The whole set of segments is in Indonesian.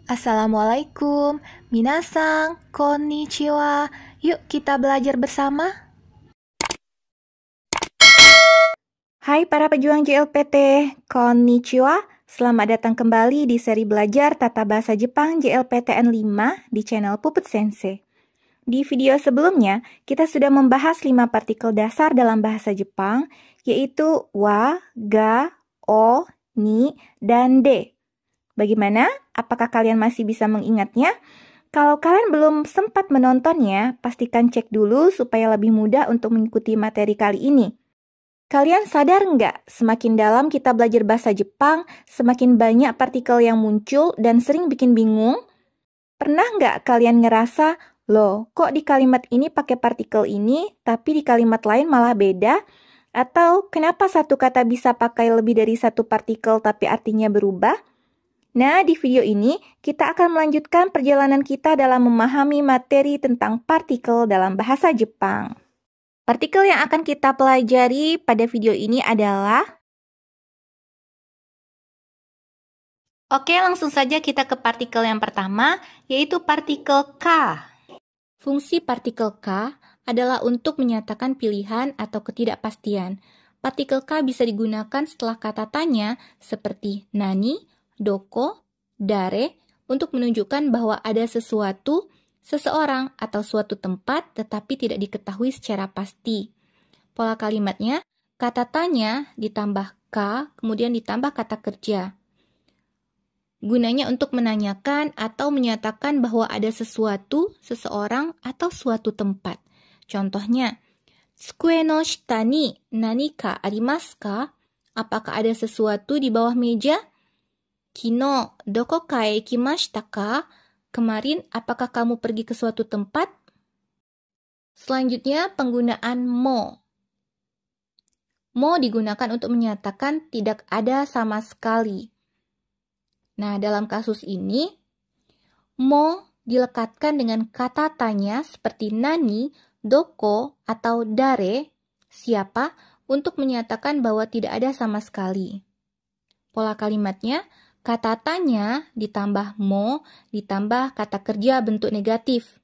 Assalamualaikum, minasang, konnichiwa. Yuk kita belajar bersama. Hai para pejuang JLPT, konnichiwa. Selamat datang kembali di seri belajar Tata Bahasa Jepang JLPTN 5 di channel Puput Sensei. Di video sebelumnya, kita sudah membahas 5 partikel dasar dalam bahasa Jepang, yaitu wa, ga, o, ni, dan de. Bagaimana? Apakah kalian masih bisa mengingatnya? Kalau kalian belum sempat menontonnya, pastikan cek dulu supaya lebih mudah untuk mengikuti materi kali ini. Kalian sadar nggak, semakin dalam kita belajar bahasa Jepang, semakin banyak partikel yang muncul dan sering bikin bingung? Pernah nggak kalian ngerasa, loh kok di kalimat ini pakai partikel ini, tapi di kalimat lain malah beda? Atau kenapa satu kata bisa pakai lebih dari satu partikel tapi artinya berubah? Nah, di video ini kita akan melanjutkan perjalanan kita dalam memahami materi tentang partikel dalam bahasa Jepang. Partikel yang akan kita pelajari pada video ini adalah... Oke, langsung saja kita ke partikel yang pertama, yaitu partikel K. Fungsi partikel K adalah untuk menyatakan pilihan atau ketidakpastian. Partikel K bisa digunakan setelah kata tanya seperti nani, doko, dare untuk menunjukkan bahwa ada sesuatu, seseorang, atau suatu tempat tetapi tidak diketahui secara pasti. Pola kalimatnya, kata tanya ditambah K, kemudian ditambah kata kerja. Gunanya untuk menanyakan atau menyatakan bahwa ada sesuatu, seseorang, atau suatu tempat. Contohnya, tsukue no shita ni nanika arimasu ka? Apakah ada sesuatu di bawah meja? Kino, doko ka e ikimashita ka? Kemarin, apakah kamu pergi ke suatu tempat? Selanjutnya, penggunaan mo. Mo digunakan untuk menyatakan tidak ada sama sekali. Nah, dalam kasus ini, mo dilekatkan dengan kata tanya seperti nani, doko, atau dare, siapa, untuk menyatakan bahwa tidak ada sama sekali. Pola kalimatnya, kata tanya ditambah mo ditambah kata kerja bentuk negatif.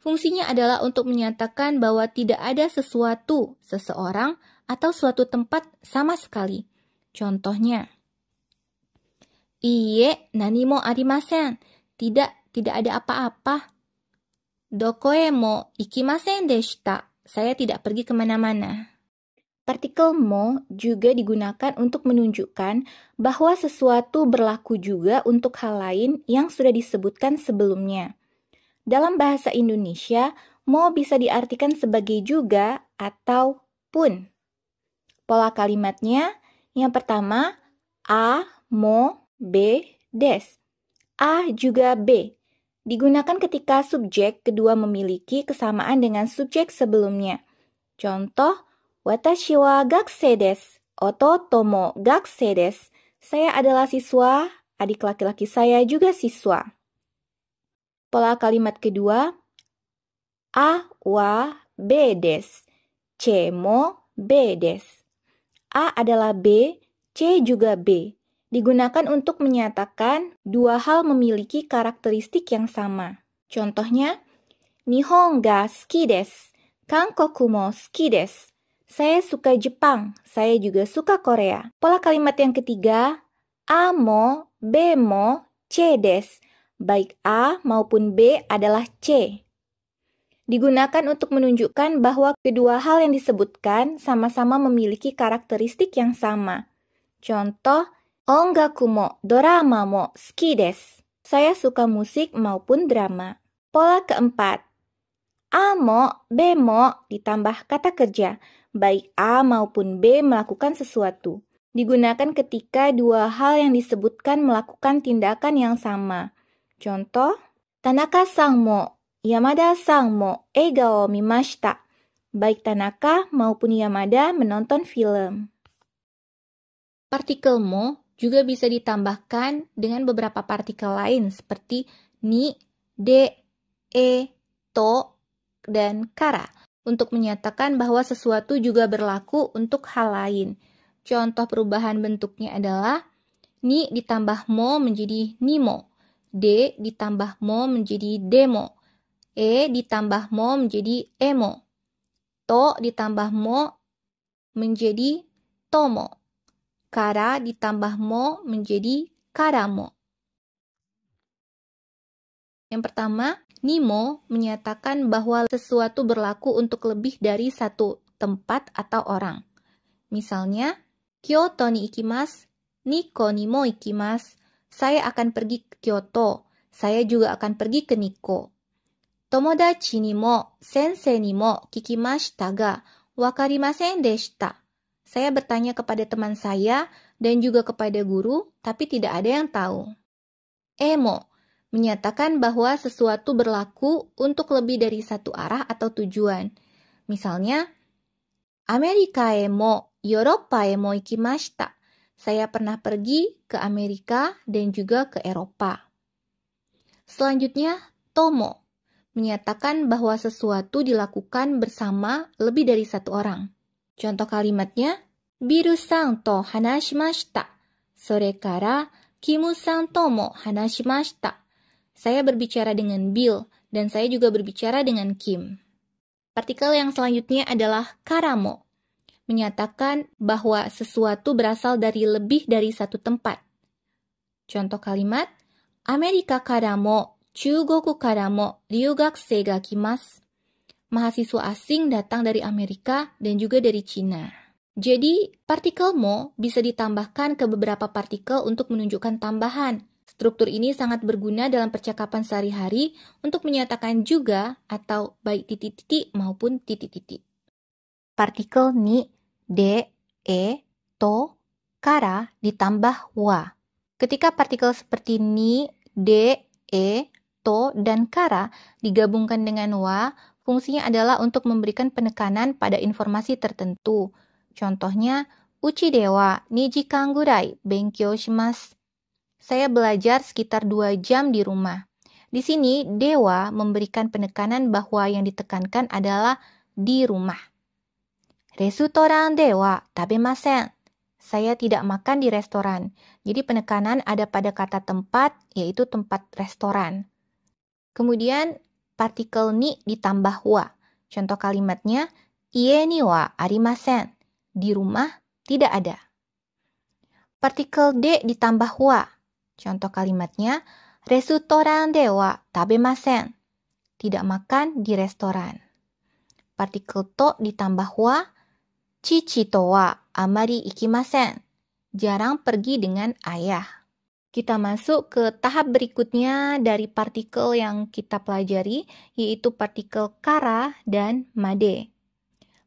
Fungsinya adalah untuk menyatakan bahwa tidak ada sesuatu, seseorang, atau suatu tempat sama sekali. Contohnya, iie nani mo arimasen. Tidak ada apa-apa. Dokoe mo ikimasen deshita. Saya tidak pergi kemana-mana. Partikel mo juga digunakan untuk menunjukkan bahwa sesuatu berlaku juga untuk hal lain yang sudah disebutkan sebelumnya. Dalam bahasa Indonesia, mo bisa diartikan sebagai juga atau pun. Pola kalimatnya, yang pertama, a, mo, b, des. A juga b. Digunakan ketika subjek kedua memiliki kesamaan dengan subjek sebelumnya. Contoh, watashi wa gakusei desu. Ototo mo gakusei desu. Saya adalah siswa, adik laki-laki saya juga siswa. Pola kalimat kedua, a wa b desu. C mo b desu. A adalah B, C juga B. Digunakan untuk menyatakan dua hal memiliki karakteristik yang sama. Contohnya, Nihon ga suki desu. Kankoku mo suki desu. Saya suka Jepang, saya juga suka Korea. Pola kalimat yang ketiga, A mo, B mo, C desu. Baik A maupun B adalah C. Digunakan untuk menunjukkan bahwa kedua hal yang disebutkan sama-sama memiliki karakteristik yang sama. Contoh, ongaku mo, dorama mo, suki desu. Saya suka musik maupun drama. Pola keempat, A mo, B mo ditambah kata kerja. Baik A maupun B melakukan sesuatu. Digunakan ketika dua hal yang disebutkan melakukan tindakan yang sama. Contoh, Tanaka-san mo, Yamada-san mo eiga o mimashita. Baik Tanaka maupun Yamada menonton film. Partikel mo juga bisa ditambahkan dengan beberapa partikel lain seperti ni, de, e, to, dan kara untuk menyatakan bahwa sesuatu juga berlaku untuk hal lain. Contoh perubahan bentuknya adalah ni ditambah mo menjadi nimo. D ditambah mo menjadi demo. E ditambah mo menjadi emo. To ditambah mo menjadi tomo. Kara ditambah mo menjadi karamo. Yang pertama, nimo menyatakan bahwa sesuatu berlaku untuk lebih dari satu tempat atau orang. Misalnya, Kyoto ni ikimasu, Nikko ni mo ikimasu. Saya akan pergi ke Kyoto. Saya juga akan pergi ke Nikko. Tomodachi ni mo, sensei ni mo kikimashita ga wakarimasen deshita. Saya bertanya kepada teman saya dan juga kepada guru, tapi tidak ada yang tahu. Emo menyatakan bahwa sesuatu berlaku untuk lebih dari satu arah atau tujuan. Misalnya, Amerika emo, Eropa emo ikimashita. Saya pernah pergi ke Amerika dan juga ke Eropa. Selanjutnya, tomo menyatakan bahwa sesuatu dilakukan bersama lebih dari satu orang. Contoh kalimatnya, Biru-san to hanashimashita. Sore kara Kimu-san to mo hanashimashita. Saya berbicara dengan Bill dan saya juga berbicara dengan Kim. Partikel yang selanjutnya adalah karamo, menyatakan bahwa sesuatu berasal dari lebih dari satu tempat. Contoh kalimat, Amerika karamo, Chugoku karamo, ryugakusei ga kimasu. Mahasiswa asing datang dari Amerika dan juga dari Cina. Jadi, partikel mo bisa ditambahkan ke beberapa partikel untuk menunjukkan tambahan. Struktur ini sangat berguna dalam percakapan sehari-hari untuk menyatakan juga atau baik titik-titik maupun titik-titik. Partikel ni, de, e, to, kara ditambah wa. Ketika partikel seperti ni, de, e, to, dan kara digabungkan dengan wa, fungsinya adalah untuk memberikan penekanan pada informasi tertentu. Contohnya, uchi de wa 2 jikan gurai benkyou shimasu. Saya belajar sekitar 2 jam di rumah. Di sini, dewa memberikan penekanan bahwa yang ditekankan adalah di rumah. Restoran dewa tabemasen. Saya tidak makan di restoran. Jadi penekanan ada pada kata tempat, yaitu tempat restoran. Kemudian partikel ni ditambah wa. Contoh kalimatnya, ie ni wa arimasen. Di rumah tidak ada. Partikel de ditambah wa. Contoh kalimatnya, restoran dewa tabemasen. Tidak makan di restoran. Partikel to ditambah wa. Chichi to wa amari ikimasen. Jarang pergi dengan ayah. Kita masuk ke tahap berikutnya dari partikel yang kita pelajari, yaitu partikel kara dan made.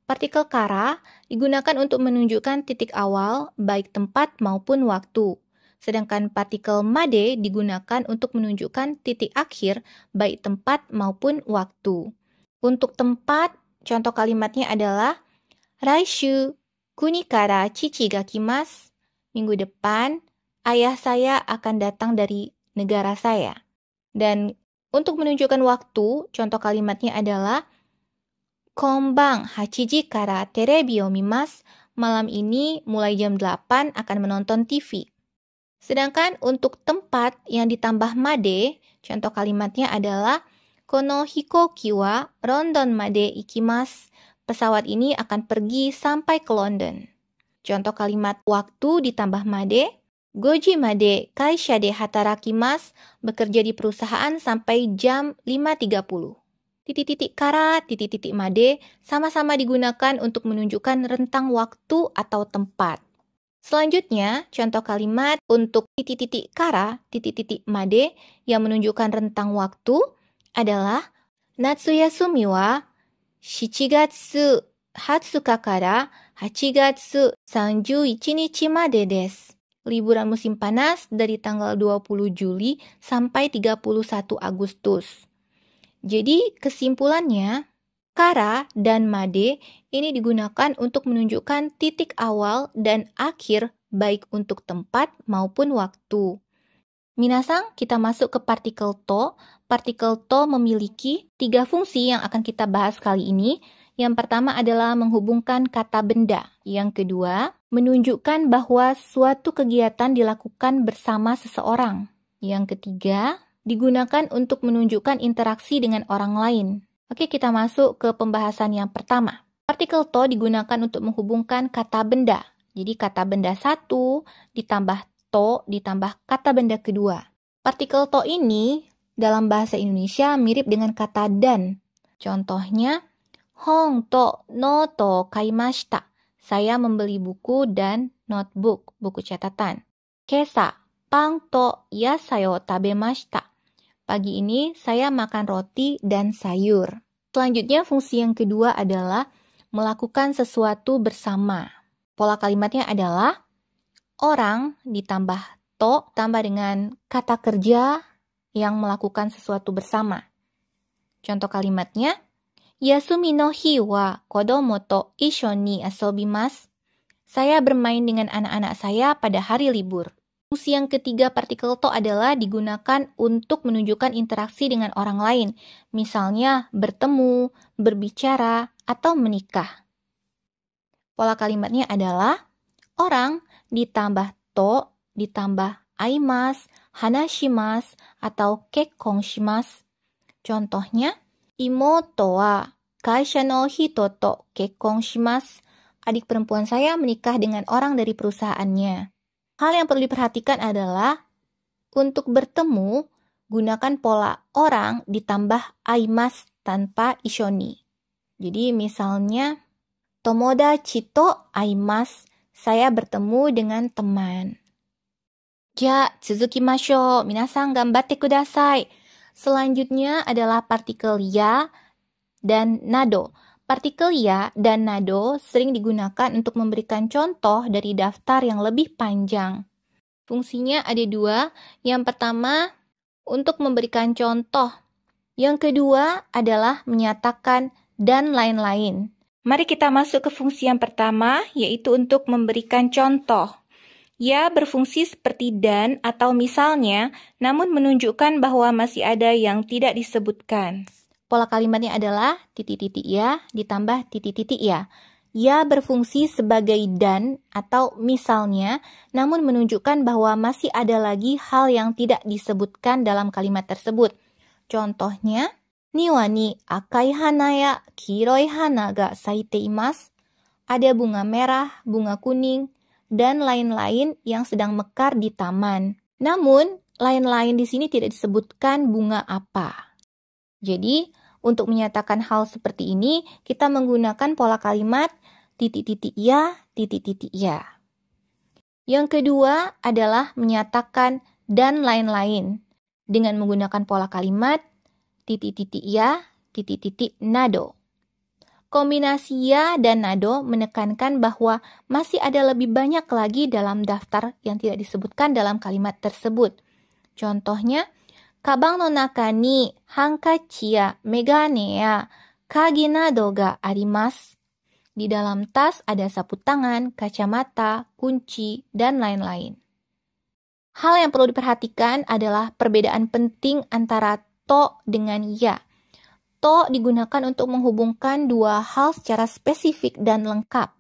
Partikel kara digunakan untuk menunjukkan titik awal, baik tempat maupun waktu. Sedangkan partikel made digunakan untuk menunjukkan titik akhir, baik tempat maupun waktu. Untuk tempat, contoh kalimatnya adalah Raishu, kuni kara chichi ga kimasu. Minggu depan, ayah saya akan datang dari negara saya. Dan untuk menunjukkan waktu, contoh kalimatnya adalah Konban 8 ji kara terebi o mimasu. Malam ini mulai jam 8 akan menonton TV. Sedangkan untuk tempat yang ditambah made, contoh kalimatnya adalah Kono hikoki wa London made ikimasu. Pesawat ini akan pergi sampai ke London. Contoh kalimat waktu ditambah made, 5 ji made kaisha de hatarakimasu. Bekerja di perusahaan sampai jam 5.30. Titik-titik kara, titik-titik made sama-sama digunakan untuk menunjukkan rentang waktu atau tempat. Selanjutnya, contoh kalimat untuk titik-titik kara, titik-titik made yang menunjukkan rentang waktu adalah Natsuyasumi wa 7月20日から8月31日までです。Liburan musim panas dari tanggal 20 Juli sampai 31 Agustus. Jadi kesimpulannya, kara dan made ini digunakan untuk menunjukkan titik awal dan akhir baik untuk tempat maupun waktu. Minasang, kita masuk ke partikel to. Partikel to memiliki 3 fungsi yang akan kita bahas kali ini. Yang pertama adalah menghubungkan kata benda. Yang kedua, menunjukkan bahwa suatu kegiatan dilakukan bersama seseorang. Yang ketiga, digunakan untuk menunjukkan interaksi dengan orang lain. Oke, kita masuk ke pembahasan yang pertama. Partikel to digunakan untuk menghubungkan kata benda. Jadi kata benda satu ditambah to ditambah kata benda kedua. Partikel to ini dalam bahasa Indonesia mirip dengan kata dan. Contohnya, hong to no to kaimashita. Saya membeli buku dan notebook, buku catatan. Kesa, pang to yasai o tabemashita. Pagi ini saya makan roti dan sayur. Selanjutnya fungsi yang kedua adalah melakukan sesuatu bersama. Pola kalimatnya adalah orang ditambah to tambah dengan kata kerja yang melakukan sesuatu bersama. Contoh kalimatnya, Yasumi no hi wa kodomo to issho ni asobimasu. Saya bermain dengan anak-anak saya pada hari libur. Fungsi yang ketiga partikel to adalah digunakan untuk menunjukkan interaksi dengan orang lain, misalnya bertemu, berbicara, atau menikah. Pola kalimatnya adalah orang ditambah to ditambah aimasu, hanashimasu, atau kekkon shimasu. Contohnya, imoto wa kaisha no hito to kekkon shimasu. Adik perempuan saya menikah dengan orang dari perusahaannya. Hal yang perlu diperhatikan adalah untuk bertemu, gunakan pola orang ditambah aimasu tanpa ishoni. Jadi misalnya, tomodachi to aimasu, saya bertemu dengan teman. Ja, tsuzukimashou. Minasan ganbatte kudasai. Selanjutnya adalah partikel ya dan nado. Partikel ya dan nado sering digunakan untuk memberikan contoh dari daftar yang lebih panjang. Fungsinya ada dua. Yang pertama, untuk memberikan contoh. Yang kedua adalah menyatakan dan lain-lain. Mari kita masuk ke fungsi yang pertama, yaitu untuk memberikan contoh. Ya berfungsi seperti dan atau misalnya, namun menunjukkan bahwa masih ada yang tidak disebutkan. Pola kalimatnya adalah titik-titik ya ditambah titik-titik ya. Ya berfungsi sebagai dan atau misalnya, namun menunjukkan bahwa masih ada lagi hal yang tidak disebutkan dalam kalimat tersebut. Contohnya, niwa ni akai hana ya kiroi hana ga saite imasu. Ada bunga merah, bunga kuning, dan lain-lain yang sedang mekar di taman. Namun, lain-lain di sini tidak disebutkan bunga apa. Jadi, untuk menyatakan hal seperti ini, kita menggunakan pola kalimat titik-titik ya, titik-titik ya. Yang kedua adalah menyatakan dan lain-lain dengan menggunakan pola kalimat titik-titik ya, titik-titik nado. Kombinasi ya dan nado menekankan bahwa masih ada lebih banyak lagi dalam daftar yang tidak disebutkan dalam kalimat tersebut. Contohnya, kabang no naka ni hankachi ya megane ya kagi nado ga arimasu. Di dalam tas ada sapu tangan, kacamata, kunci, dan lain-lain. Hal yang perlu diperhatikan adalah perbedaan penting antara to dengan ya. To digunakan untuk menghubungkan dua hal secara spesifik dan lengkap.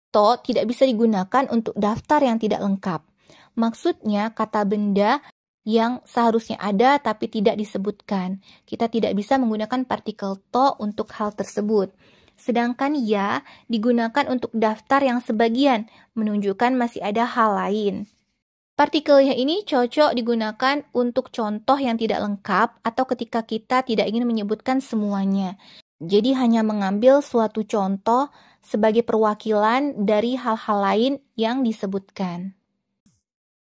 To tidak bisa digunakan untuk daftar yang tidak lengkap. Maksudnya kata benda yang seharusnya ada tapi tidak disebutkan. Kita tidak bisa menggunakan partikel to untuk hal tersebut. Sedangkan ya digunakan untuk daftar yang sebagian, menunjukkan masih ada hal lain. Partikel ya ini cocok digunakan untuk contoh yang tidak lengkap atau ketika kita tidak ingin menyebutkan semuanya. Jadi hanya mengambil suatu contoh sebagai perwakilan dari hal-hal lain yang disebutkan.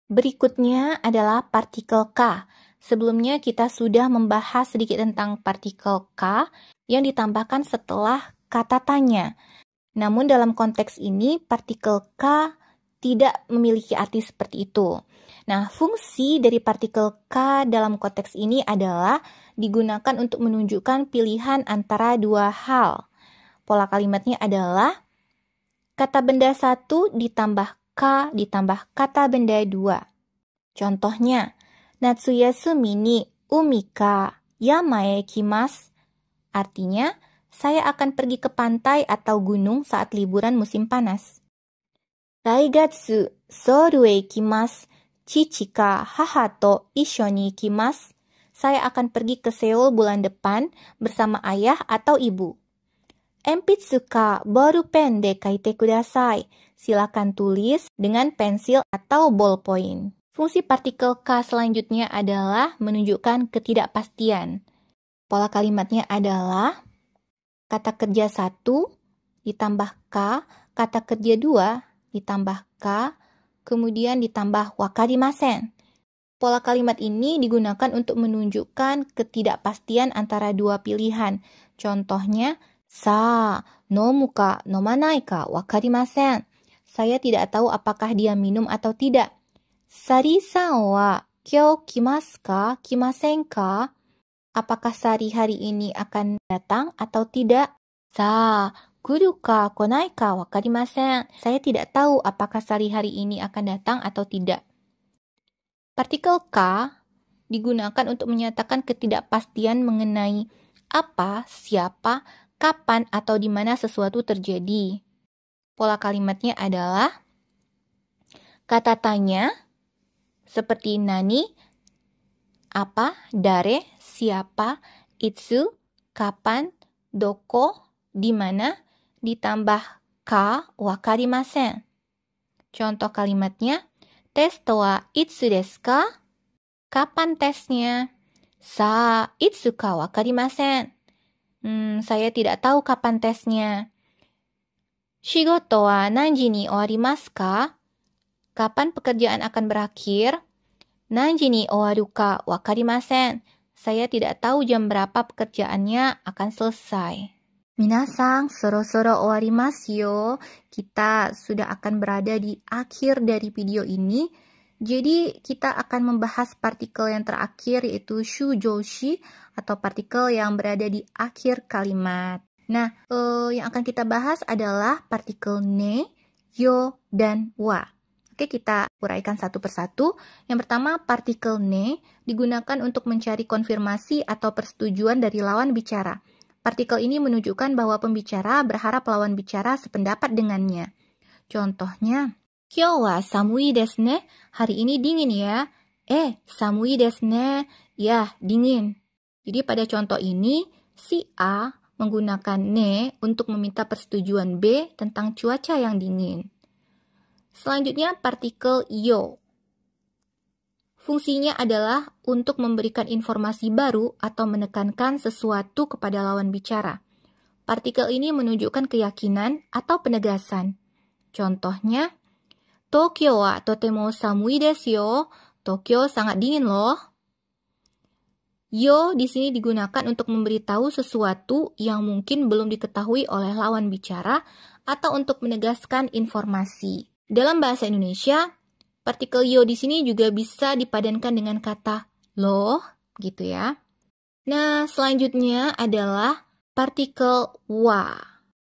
Berikutnya adalah partikel K. Sebelumnya kita sudah membahas sedikit tentang partikel K yang ditambahkan setelah kata tanya. Namun dalam konteks ini partikel K tidak memiliki arti seperti itu. Nah, fungsi dari partikel K dalam konteks ini adalah digunakan untuk menunjukkan pilihan antara dua hal. Pola kalimatnya adalah kata benda satu ditambah K ditambah kata benda 2. Contohnya, Natsuyasumi ni umi ka yama e ikimasu. Artinya, saya akan pergi ke pantai atau gunung saat liburan musim panas. Daigatsu Seoul e ikimasu. Chichi ka haha to issho ni ikimasu. Saya akan pergi ke Seoul bulan depan bersama ayah atau ibu. Enpitsu ka bolpen de kaite kudasai. Silakan tulis dengan pensil atau ballpoint. Fungsi partikel ka selanjutnya adalah menunjukkan ketidakpastian. Pola kalimatnya adalah kata kerja 1 ditambah ka, kata kerja 2 ditambah ka, kemudian ditambah wakarimasen. Pola kalimat ini digunakan untuk menunjukkan ketidakpastian antara dua pilihan. Contohnya, sa, nomu ka, nomanai ka, wakarimasen. Saya tidak tahu apakah dia minum atau tidak. Sari-san wa kyou kimasu ka, kimasen ka? Apakah Sari hari ini akan datang atau tidak? Sa, kuru ka, konai ka, wakarimasen. Saya tidak tahu apakah Sari hari ini akan datang atau tidak. Partikel ka digunakan untuk menyatakan ketidakpastian mengenai apa, siapa, kapan, atau di mana sesuatu terjadi. Pola kalimatnya adalah kata tanya seperti nani, apa, dare, siapa, itsu, kapan, doko, di mana, ditambah ka, wakarimasen. Contoh kalimatnya, testo wa itsu desu ka? Kapan tesnya? Sa, itsu ka wakarimasen. Saya tidak tahu kapan tesnya. Shigoto wa nanji ni owarimasu ka? Kapan pekerjaan akan berakhir? Nanji ni owaru ka wakarimasen. Saya tidak tahu jam berapa pekerjaannya akan selesai. Minasang, soro-soro owarimasu yo. Kita sudah akan berada di akhir dari video ini. Jadi kita akan membahas partikel yang terakhir yaitu shujoushi atau partikel yang berada di akhir kalimat. Nah, yang akan kita bahas adalah partikel ne, yo, dan wa. Oke, kita uraikan satu persatu. Yang pertama, partikel ne digunakan untuk mencari konfirmasi atau persetujuan dari lawan bicara. Partikel ini menunjukkan bahwa pembicara berharap lawan bicara sependapat dengannya. Contohnya, kyou wa samui desu ne. Hari ini dingin ya. Samui desu ne. Ya, dingin. Jadi pada contoh ini, si A menggunakan ne untuk meminta persetujuan B tentang cuaca yang dingin. Selanjutnya, partikel yo. Fungsinya adalah untuk memberikan informasi baru atau menekankan sesuatu kepada lawan bicara. Partikel ini menunjukkan keyakinan atau penegasan. Contohnya, Tokyo wa totemo samui desu yo. Tokyo sangat dingin loh. Yo di sini digunakan untuk memberitahu sesuatu yang mungkin belum diketahui oleh lawan bicara atau untuk menegaskan informasi. Dalam bahasa Indonesia, partikel yo di sini juga bisa dipadankan dengan kata loh, gitu ya. Nah, selanjutnya adalah partikel wa.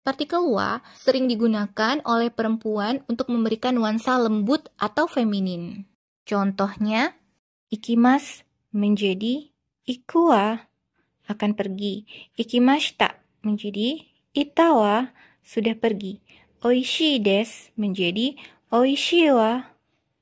Partikel wa sering digunakan oleh perempuan untuk memberikan nuansa lembut atau feminin. Contohnya, ikimasu menjadi iku wa akan pergi. Ikimashita menjadi ita wa sudah pergi. Oishii desu menjadi oishii wa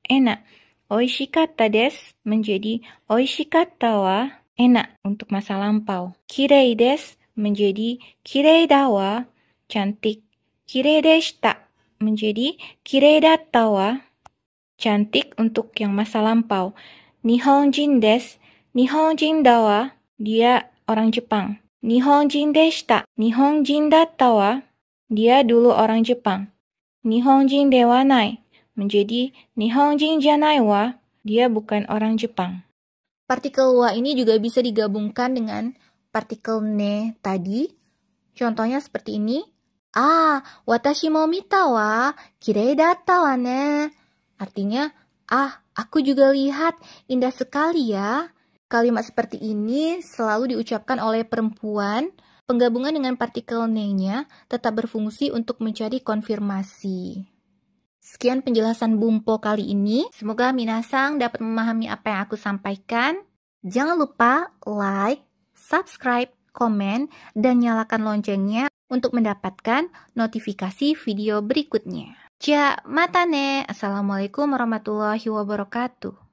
enak. Oishikatta desu menjadi oishikatta wa enak untuk masa lampau. Kirei desu menjadi kirei da wa cantik. Kirei deshita menjadi kirei datta wa cantik untuk yang masa lampau. Nihonjin desu, Nihonjin da wa dia orang Jepang. Nihonjin deshita, Nihonjin datta wa dia dulu orang Jepang. Nihonjin de wa nai menjadi Nihonjin janai wa dia bukan orang Jepang. Partikel wa ini juga bisa digabungkan dengan partikel ne tadi. Contohnya seperti ini. Watashi mo mita wa kirei datta wa ne. Artinya, aku juga lihat indah sekali ya. Kalimat seperti ini selalu diucapkan oleh perempuan. Penggabungan dengan partikel ne-nya tetap berfungsi untuk mencari konfirmasi. Sekian penjelasan Bumpo kali ini. Semoga minasang dapat memahami apa yang aku sampaikan. Jangan lupa like, subscribe, komen, dan nyalakan loncengnya untuk mendapatkan notifikasi video berikutnya. Ja, mata ne. Assalamualaikum warahmatullahi wabarakatuh.